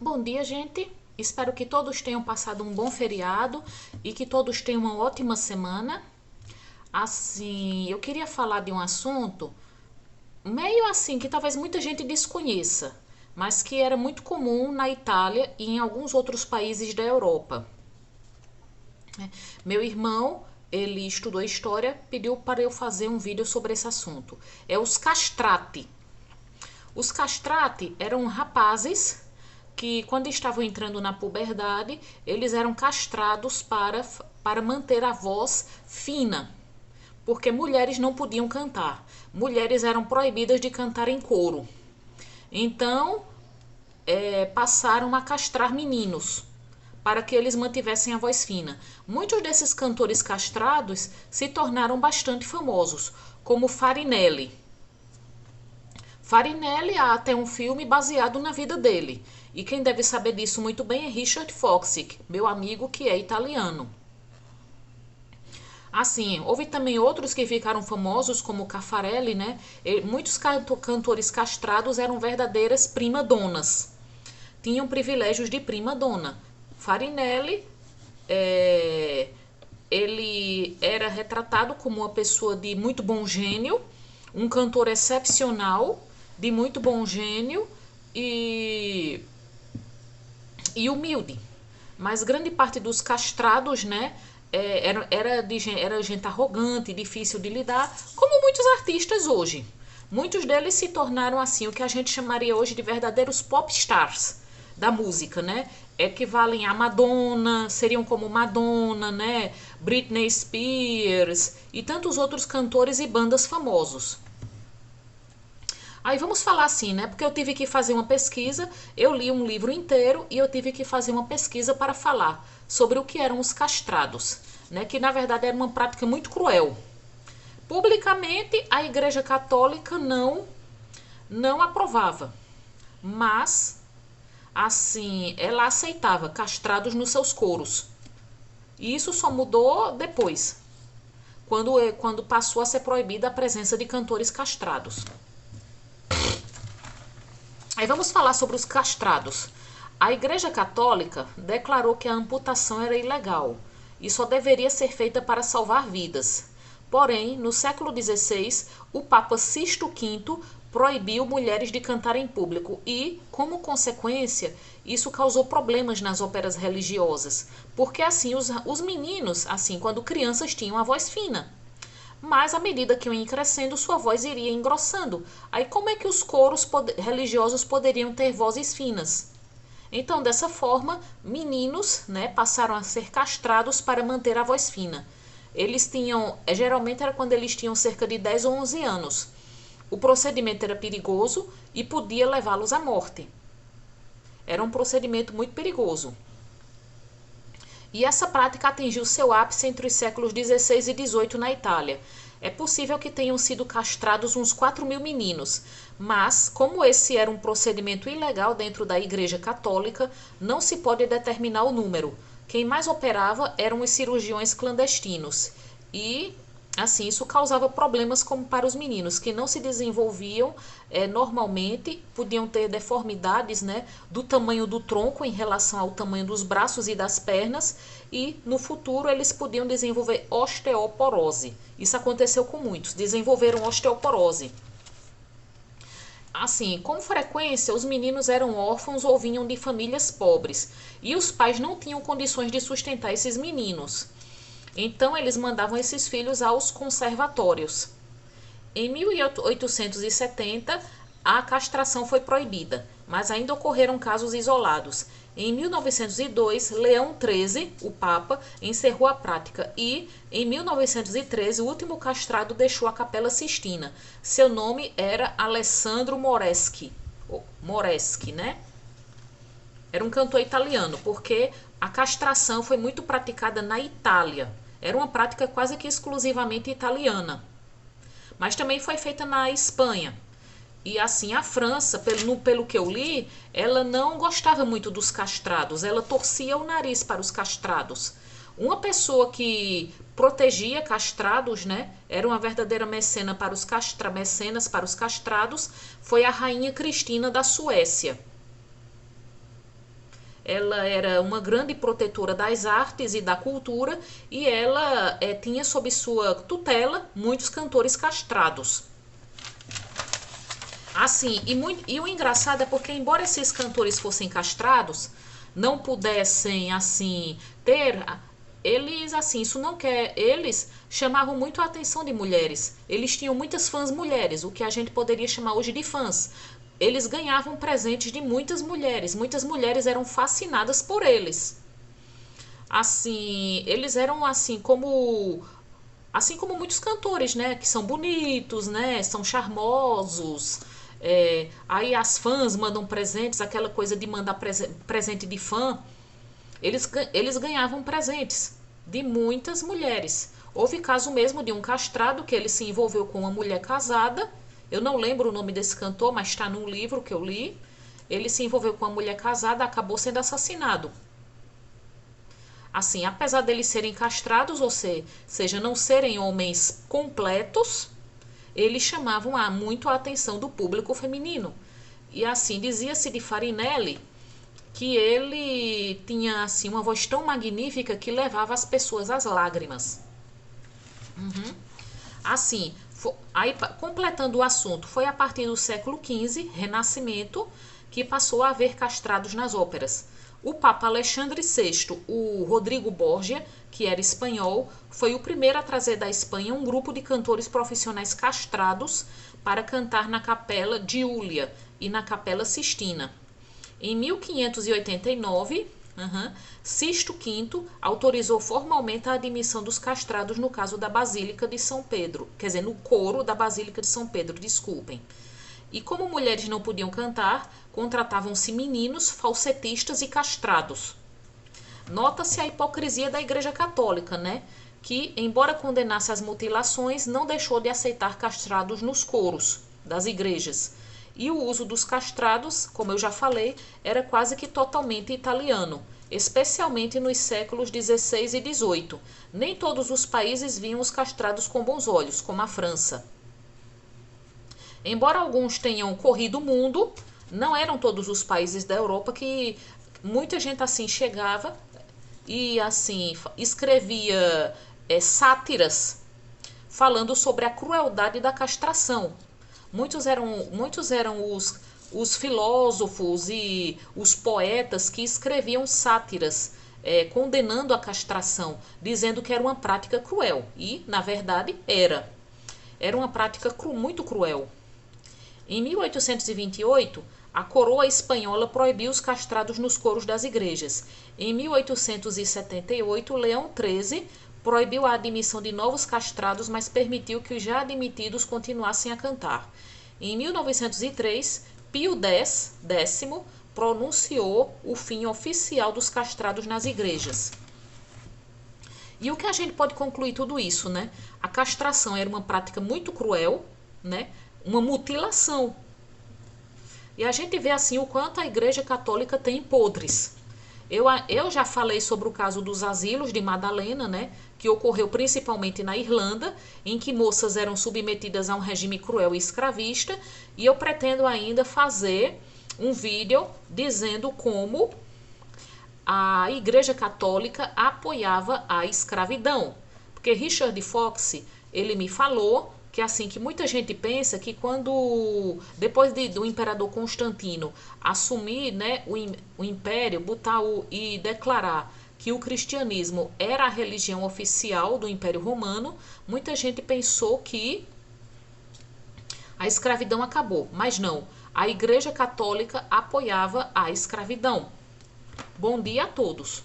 Bom dia, gente. Espero que todos tenham passado um bom feriado e que todos tenham uma ótima semana. Assim, eu queria falar de um assunto meio assim que talvez muita gente desconheça, mas que era muito comum na Itália e em alguns outros países da Europa. Meu irmão, ele estudou história, pediu para eu fazer um vídeo sobre esse assunto. É os castrati. Os castrati eram rapazes que, quando estavam entrando na puberdade, eles eram castrados para manter a voz fina, porque mulheres não podiam cantar. Mulheres eram proibidas de cantar em coro. Então, passaram a castrar meninos para que eles mantivessem a voz fina. Muitos desses cantores castrados se tornaram bastante famosos, como Farinelli. Farinelli há até um filme baseado na vida dele. E quem deve saber disso muito bem é Richard Foxx, meu amigo que é italiano. Assim, houve também outros que ficaram famosos, como Caffarelli, né? Muitos cantores castrados eram verdadeiras prima-donas. Tinham privilégios de prima-dona. Farinelli, ele era retratado como uma pessoa de muito bom gênio, um cantor excepcional, de muito bom gênio e, e humilde. Mas grande parte dos castrados, né, era gente arrogante, difícil de lidar, como muitos artistas hoje. Muitos deles se tornaram assim o que a gente chamaria hoje de verdadeiros pop stars da música, né? Equivalem a Madonna, seriam como Madonna, né? Britney Spears e tantos outros cantores e bandas famosos. Aí vamos falar assim, né? Porque eu tive que fazer uma pesquisa, eu li um livro inteiro e eu tive que fazer uma pesquisa para falar sobre o que eram os castrados, né? Que na verdade era uma prática muito cruel. Publicamente, a Igreja Católica não aprovava, mas assim, ela aceitava castrados nos seus coros. E isso só mudou depois, quando passou a ser proibida a presença de cantores castrados. Aí vamos falar sobre os castrados. A Igreja Católica declarou que a amputação era ilegal e só deveria ser feita para salvar vidas. Porém, no século XVI, o Papa Sisto V proibiu mulheres de cantar em público e, como consequência, isso causou problemas nas óperas religiosas, porque assim os meninos, assim quando crianças, tinham a voz fina. Mas à medida que iam crescendo, sua voz iria engrossando. Aí como é que os coros religiosos poderiam ter vozes finas? Então, dessa forma, meninos, né, passaram a ser castrados para manter a voz fina. Eles tinham, geralmente era quando eles tinham cerca de 10 ou 11 anos. O procedimento era perigoso e podia levá-los à morte. Era um procedimento muito perigoso. E essa prática atingiu seu ápice entre os séculos XVI e XVIII na Itália. É possível que tenham sido castrados uns 4.000 meninos, mas, como esse era um procedimento ilegal dentro da Igreja Católica, não se pode determinar o número. Quem mais operava eram os cirurgiões clandestinos. E, assim, isso causava problemas como para os meninos, que não se desenvolviam normalmente, podiam ter deformidades, né, do tamanho do tronco em relação ao tamanho dos braços e das pernas, e no futuro eles podiam desenvolver osteoporose. Isso aconteceu com muitos, desenvolveram osteoporose. Assim, com frequência, os meninos eram órfãos ou vinham de famílias pobres, e os pais não tinham condições de sustentar esses meninos. Então, eles mandavam esses filhos aos conservatórios. Em 1870, a castração foi proibida, mas ainda ocorreram casos isolados. Em 1902, Leão XIII, o Papa, encerrou a prática e, em 1913, o último castrado deixou a Capela Sistina. Seu nome era Alessandro Moreschi. Moreschi, né? Era um cantor italiano, porque a castração foi muito praticada na Itália. Era uma prática quase que exclusivamente italiana. Mas também foi feita na Espanha. E assim, a França, pelo que eu li, ela não gostava muito dos castrados. Ela torcia o nariz para os castrados. Uma pessoa que protegia castrados, né, era uma verdadeira mecenas para os castrados, foi a rainha Cristina da Suécia. ela era uma grande protetora das artes e da cultura e ela tinha sob sua tutela muitos cantores castrados. Assim, e o engraçado é porque, embora esses cantores fossem castrados, não pudessem, assim, ter. Eles, assim, isso não quer. Eles chamavam muito a atenção de mulheres. Eles tinham muitas fãs mulheres, o que a gente poderia chamar hoje de fãs. Eles ganhavam presentes de muitas mulheres. Muitas mulheres eram fascinadas por eles. Assim, eles eram assim como muitos cantores, né, que são bonitos, né, são charmosos. Aí as fãs mandam presentes, aquela coisa de mandar presente de fã. Eles ganhavam presentes de muitas mulheres. Houve caso mesmo de um castrado que ele se envolveu com uma mulher casada. Eu não lembro o nome desse cantor, mas está num livro que eu li. Ele se envolveu com uma mulher casada, acabou sendo assassinado. Assim, apesar deles serem castrados, ou seja, não serem homens completos, eles chamavam muito a atenção do público feminino. E assim, dizia-se de Farinelli que ele tinha assim uma voz tão magnífica que levava as pessoas às lágrimas. Assim, aí, completando o assunto, foi a partir do século XV, Renascimento, que passou a haver castrados nas óperas. O Papa Alexandre VI, o Rodrigo Borgia, que era espanhol, foi o primeiro a trazer da Espanha um grupo de cantores profissionais castrados para cantar na Capela Giulia e na Capela Sistina. Em 1589, Sisto V autorizou formalmente a admissão dos castrados no caso da Basílica de São Pedro, quer dizer, no coro da Basílica de São Pedro, desculpem. E como mulheres não podiam cantar, contratavam-se meninos, falsetistas e castrados. Nota-se a hipocrisia da Igreja Católica, né? Que, embora condenasse as mutilações, não deixou de aceitar castrados nos coros das igrejas. E o uso dos castrados, como eu já falei, era quase que totalmente italiano, especialmente nos séculos XVI e XVIII. Nem todos os países viam os castrados com bons olhos, como a França. Embora alguns tenham corrido o mundo, não eram todos os países da Europa que muita gente assim chegava e assim escrevia sátiras falando sobre a crueldade da castração. Muitos eram os filósofos e os poetas que escreviam sátiras condenando a castração, dizendo que era uma prática cruel. E, na verdade, era uma prática muito cruel. Em 1828, a coroa espanhola proibiu os castrados nos coros das igrejas. Em 1878, Leão XIII proibiu a admissão de novos castrados, mas permitiu que os já admitidos continuassem a cantar. Em 1903, Pio X pronunciou o fim oficial dos castrados nas igrejas. E o que a gente pode concluir tudo isso, né? A castração era uma prática muito cruel, né? Uma mutilação. E a gente vê assim o quanto a Igreja Católica tem podres. Eu já falei sobre o caso dos asilos de Madalena, né? Que ocorreu principalmente na Irlanda, em que moças eram submetidas a um regime cruel e escravista. E eu pretendo ainda fazer um vídeo dizendo como a Igreja Católica apoiava a escravidão. Porque Richard Fox, ele me falou que assim, que muita gente pensa que quando, depois do imperador Constantino assumir, né, o império, e declarar que o cristianismo era a religião oficial do Império Romano, muita gente pensou que a escravidão acabou, mas não. A Igreja Católica apoiava a escravidão. Bom dia a todos.